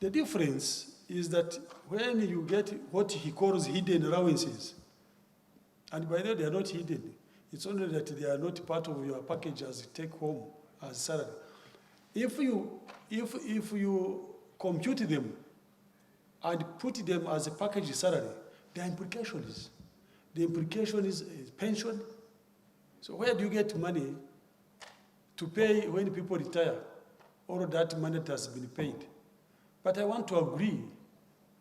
The difference is that when you get what he calls hidden allowances, and by the way, they are not hidden, it's only that they are not part of your package as take home, as salary. If you compute them and put them as a package salary, the implication is pension. So where do you get money to pay when people retire? All of that money that has been paid. But I want to agree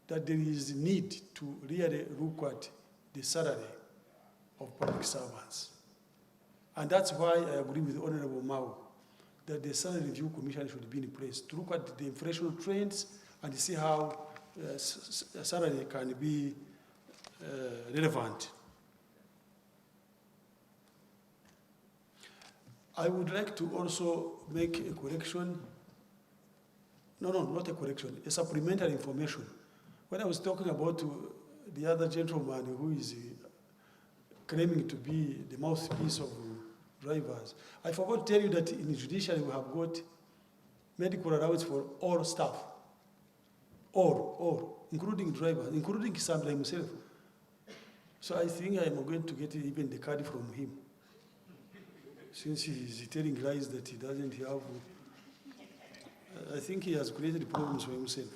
that there is need to really look at the salary of public servants. And that's why I agree with Honorable Mao that the Salary Review Commission should be in place to look at the inflation trends and see how salary can be relevant. I would like to also make a correction. No, not a correction, a supplementary information. When I was talking about the other gentleman who is claiming to be the mouthpiece of drivers, I forgot to tell you that in the judiciary we have got medical allowance for all staff, all, including drivers, including Sandra himself. So I think I'm going to get even the card from him, since he is telling lies that he doesn't have. I think he has created problems for himself.